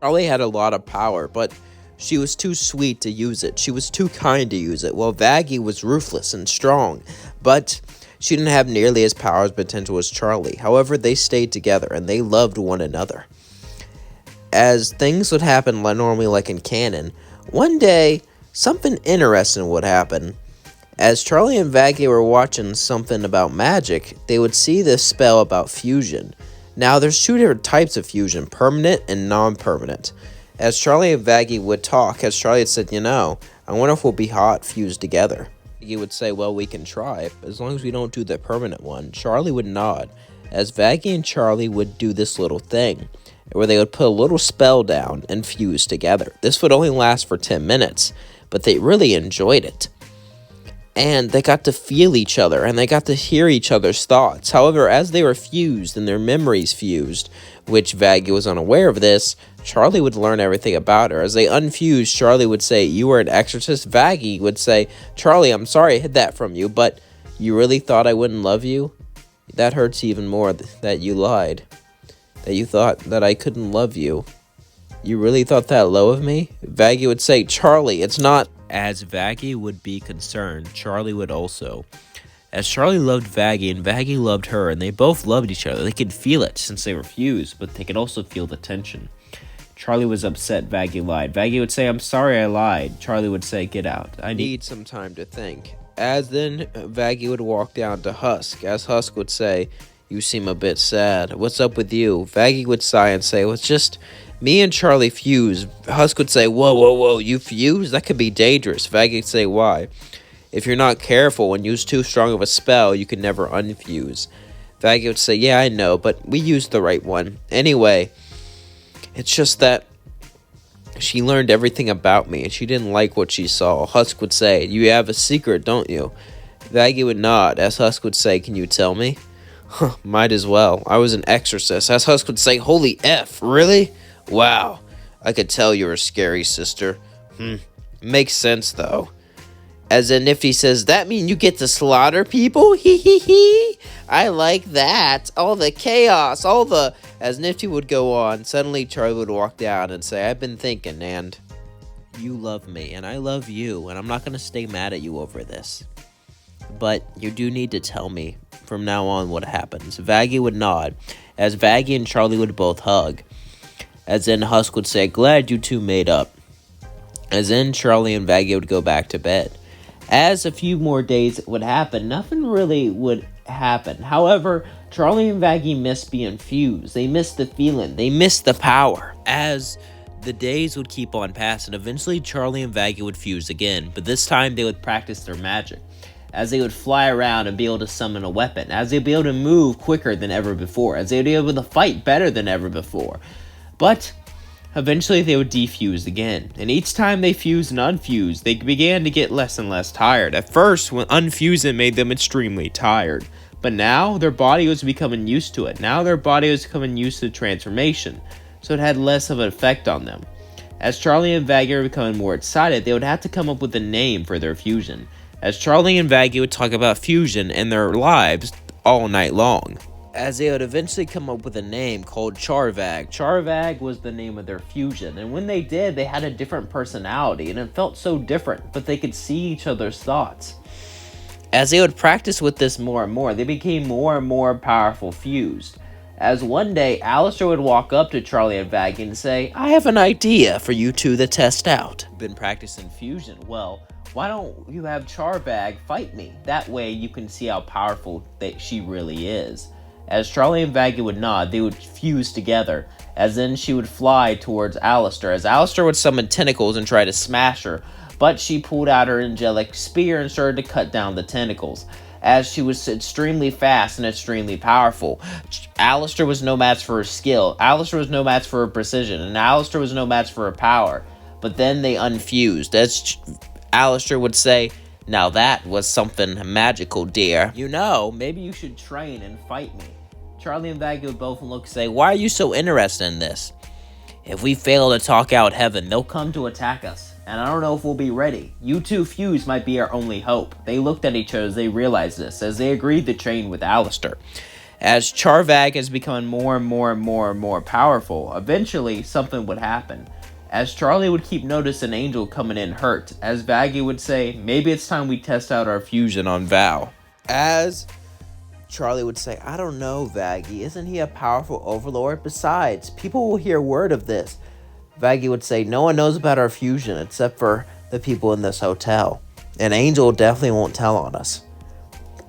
Charlie had a lot of power, but she was too sweet to use it. She was too kind to use it. While Vaggie was ruthless and strong, but she didn't have nearly as power as potential as Charlie. However, they stayed together and they loved one another. As things would happen normally like in canon, one day, something interesting would happen. As Charlie and Vaggie were watching something about magic, they would see this spell about fusion. Now, there's two different types of fusion, permanent and non-permanent. As Charlie and Vaggie would talk, as Charlie had said, I wonder if we'll be hot fused together. Vaggie would say, well, we can try, as long as we don't do the permanent one. Charlie would nod, as Vaggie and Charlie would do this little thing, where they would put a little spell down and fuse together. This would only last for 10 minutes, but they really enjoyed it. And they got to feel each other, and they got to hear each other's thoughts. However, as they were fused and their memories fused, which Vaggie was unaware of this, Charlie would learn everything about her. As they unfused, Charlie would say, you were an exorcist. Vaggie would say, Charlie, I'm sorry I hid that from you, but you really thought I wouldn't love you? That hurts even more that you lied. That you thought that I couldn't love you. You really thought that low of me? Vaggie would say, Charlie, it's not. As Vaggie would be concerned, Charlie would also. As Charlie loved Vaggie and Vaggie loved her, and they both loved each other. They could feel it since they were fused, but they could also feel the tension. Charlie was upset Vaggie lied. Vaggie would say, I'm sorry I lied. Charlie would say, get out. I need some time to think. As then, Vaggie would walk down to Husk. As Husk would say, you seem a bit sad. What's up with you? Vaggie would sigh and say, well, it's just me and Charlie fused. Husk would say, whoa, you fused? That could be dangerous. Vaggie would say, why? If you're not careful and use too strong of a spell, you can never unfuse. Vaggie would say, yeah, I know, but we used the right one. Anyway, it's just that she learned everything about me, and she didn't like what she saw. Husk would say, you have a secret, don't you? Vaggie would nod, as Husk would say, can you tell me? Might as well. I was an exorcist. As Husk would say, holy F, really? Wow, I could tell you're a scary sister. Makes sense, though. As then Nifty says, that mean you get to slaughter people? Hee hee hee. I like that. All the chaos, As Nifty would go on, suddenly Charlie would walk down and say, I've been thinking, and you love me, and I love you, and I'm not going to stay mad at you over this. But you do need to tell me from now on what happens. Vaggie would nod, as Vaggie and Charlie would both hug. As then Husk would say, glad you two made up. As then Charlie and Vaggie would go back to bed. As a few more days would happen, nothing really would happen. However, Charlie and Vaggie missed being fused. They missed the feeling. They missed the power. As the days would keep on passing, eventually Charlie and Vaggie would fuse again. But this time they would practice their magic. As they would fly around and be able to summon a weapon. As they'd be able to move quicker than ever before. As they'd be able to fight better than ever before. But eventually they would defuse again, and each time they fused and unfused, they began to get less and less tired. At first, when unfusing made them extremely tired, but now their body was becoming used to it. Now their body was becoming used to the transformation, so it had less of an effect on them. As Charlie and Vaggie were becoming more excited, they would have to come up with a name for their fusion, as Charlie and Vaggie would talk about fusion in their lives all night long. As they would eventually come up with a name called Charvag. Charvag was the name of their fusion, and when they did, they had a different personality, and it felt so different, but they could see each other's thoughts. As they would practice with this more and more, they became more and more powerful fused. As one day, Alastor would walk up to Charlie and Vaggie and say, I have an idea for you two to test out. Been practicing fusion? Well, why don't you have Charvag fight me? That way you can see how powerful she really is. As Charlie and Vaggie would nod, they would fuse together, as then she would fly towards Alastor, as Alastor would summon tentacles and try to smash her, but she pulled out her angelic spear and started to cut down the tentacles, as she was extremely fast and extremely powerful. Alastor was no match for her skill, Alastor was no match for her precision, and Alastor was no match for her power, but then they unfused, as Alastor would say, now that was something magical, dear. Maybe you should train and fight me. Charlie and Vaggie would both look and say, why are you so interested in this? If we fail to talk out heaven, they'll come to attack us, and I don't know if we'll be ready. You two fused might be our only hope. They looked at each other as they realized this, as they agreed to train with Alastor. As Charvag is becoming more and more powerful, eventually something would happen. As Charlie would keep noticing Angel coming in hurt, as Vaggie would say, maybe it's time we test out our fusion on Val. As Charlie would say, I don't know, Vaggie, isn't he a powerful overlord? Besides, people will hear word of this. Vaggie would say, no one knows about our fusion except for the people in this hotel. And Angel definitely won't tell on us.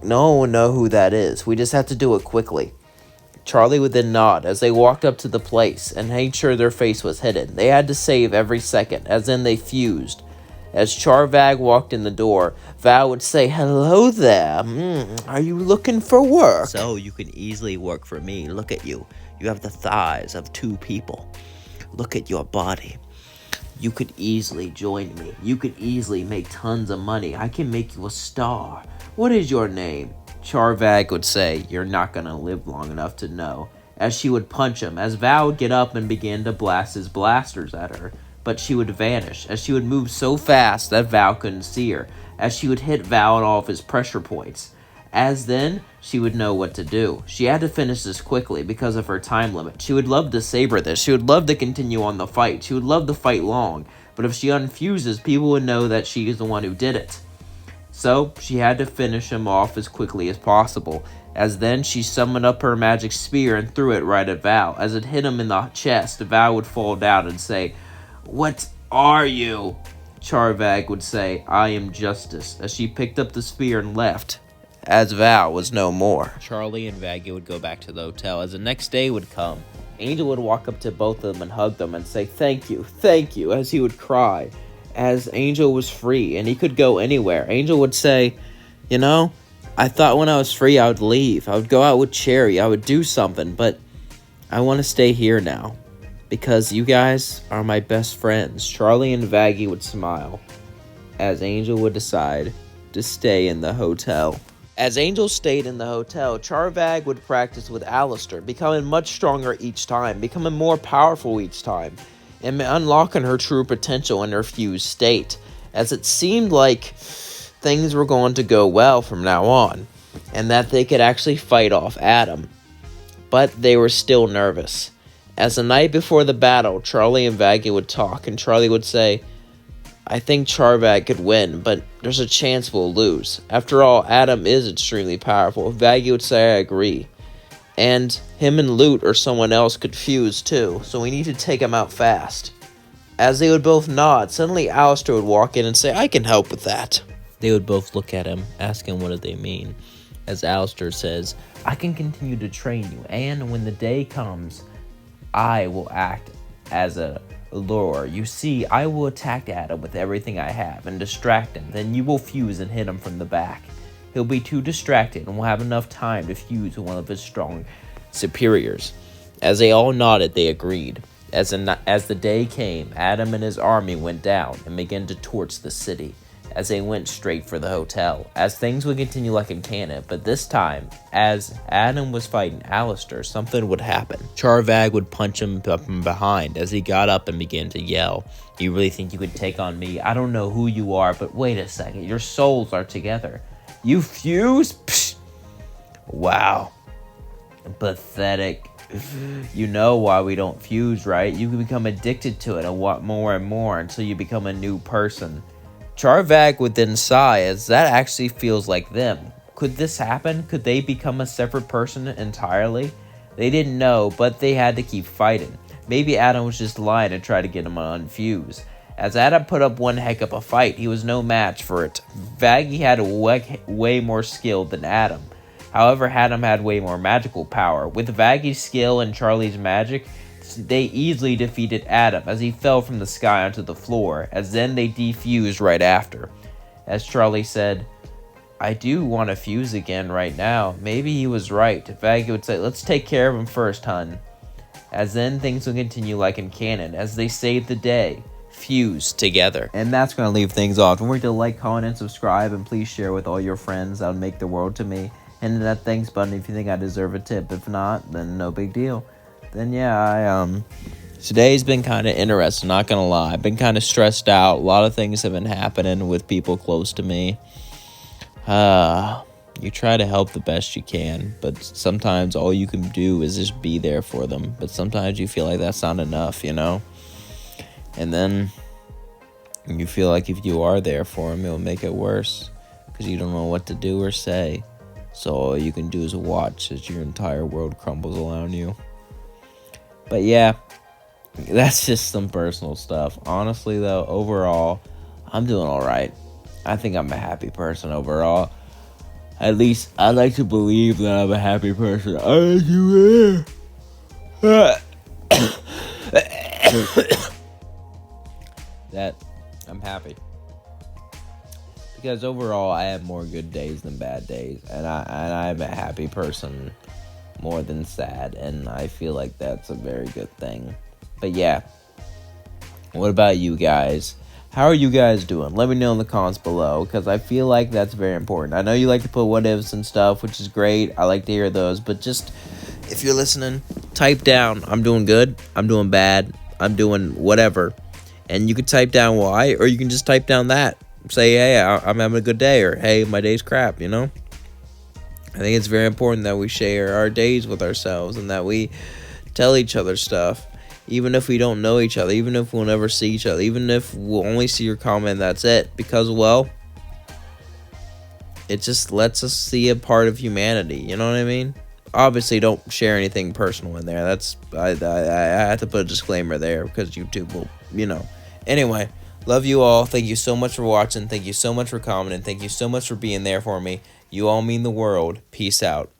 No one will know who that is. We just have to do it quickly. Charlie would then nod as they walked up to the place and made sure their face was hidden. They had to save every second, as then they fused. As Charvag walked in the door, Val would say, hello there. Are you looking for work? So you can easily work for me. Look at you. You have the thighs of two people. Look at your body. You could easily join me. You could easily make tons of money. I can make you a star. What is your name? Charvag would say, you're not going to live long enough to know. As she would punch him, as Val would get up and begin to blast his blasters at her. But she would vanish, as she would move so fast that Val couldn't see her, as she would hit Val at all of his pressure points. As then, she would know what to do. She had to finish this quickly because of her time limit. She would love to savor this. She would love to continue on the fight. She would love to fight long. But if she unfuses, people would know that she is the one who did it. So, she had to finish him off as quickly as possible. As then, she summoned up her magic spear and threw it right at Val. As it hit him in the chest, Val would fall down and say, what are you? Charvag would say, I am justice, as she picked up the spear and left, as Val was no more. Charlie and Vaggie would go back to the hotel. As the next day would come, Angel would walk up to both of them and hug them and say, thank you, as he would cry. As Angel was free and he could go anywhere, Angel would say, you know, I thought when I was free I would leave. I would go out with Cherry. I would do something, but I want to stay here now. Because you guys are my best friends. Charlie and Vaggie would smile as Angel would decide to stay in the hotel. As Angel stayed in the hotel, Charvag would practice with Alastor, becoming much stronger each time, becoming more powerful each time, and unlocking her true potential in her fused state, as it seemed like things were going to go well from now on, and that they could actually fight off Adam. But they were still nervous. As the night before the battle, Charlie and Vaggie would talk, and Charlie would say, I think Charvag could win, but there's a chance we'll lose. After all, Adam is extremely powerful. Vaggie would say, I agree. And him and Loot or someone else could fuse too, so we need to take him out fast. As they would both nod, suddenly Alastor would walk in and say, I can help with that. They would both look at him, asking what do they mean. As Alastor says, I can continue to train you, and when the day comes, I will act as a lure. You see, I will attack Adam with everything I have and distract him. Then you will fuse and hit him from the back. He'll be too distracted and will have enough time to fuse with one of his strong superiors. As they all nodded, they agreed. As the day came, Adam and his army went down and began to torch the city. As they went straight for the hotel, as things would continue like in canon, but this time, as Adam was fighting Alastor, something would happen. Charvag would punch him up from behind as he got up and began to yell, you really think you could take on me? I don't know who you are, but wait a second, your souls are together. You fuse? Psh! Wow. Pathetic. You know why we don't fuse, right? You can become addicted to it and want more and more until you become a new person. Charvag would then sigh, as that actually feels like them. Could this happen? Could they become a separate person entirely? They didn't know, but they had to keep fighting. Maybe Adam was just lying to try to get him to unfuse. As Adam put up one heck of a fight, he was no match for it. Vaggie had way more skill than Adam. However, Adam had way more magical power. With Vaggie's skill and Charlie's magic, they easily defeated Adam as he fell from the sky onto the floor, as then they defused right after. As Charlie said, I do want to fuse again right now. Maybe he was right. Vaggie would say, let's take care of him first, hun. As then things would continue like in canon, as they saved the day, fuse together. And that's going to leave things off. Don't forget to like, comment, and subscribe, and please share with all your friends. That would make the world to me. And that thanks button if you think I deserve a tip. If not, then no big deal. Then yeah, today's been kind of interesting, not gonna lie. I've been kind of stressed out. A lot of things have been happening with people close to me. You try to help the best you can, but sometimes all you can do is just be there for them. But sometimes you feel like that's not enough, And then you feel like if you are there for them, it'll make it worse because you don't know what to do or say. So all you can do is watch as your entire world crumbles around you. But yeah, that's just some personal stuff. Honestly, though, overall, I'm doing all right. I think I'm a happy person overall. At least I like to believe that I'm a happy person. I do. That I'm happy. Because overall, I have more good days than bad days. And I'm a happy person more than sad. And I feel like that's a very good thing. But yeah. What about you guys? How are you guys doing? Let me know in the comments below, because I feel like that's very important. I know you like to put what ifs and stuff, which is great. I like to hear those, but just, if you're listening, type down, I'm doing good, I'm doing bad, I'm doing whatever. And you can type down why, or you can just type down that. Say, hey, I'm having a good day, or hey, my day's crap, I think it's very important that we share our days with ourselves, and that we tell each other stuff. Even if we don't know each other, even if we'll never see each other, even if we'll only see your comment, that's it. Because, well, it just lets us see a part of humanity, you know what I mean? Obviously, don't share anything personal in there. That's, I have to put a disclaimer there because YouTube will, Anyway, love you all. Thank you so much for watching. Thank you so much for commenting. Thank you so much for being there for me. You all mean the world. Peace out.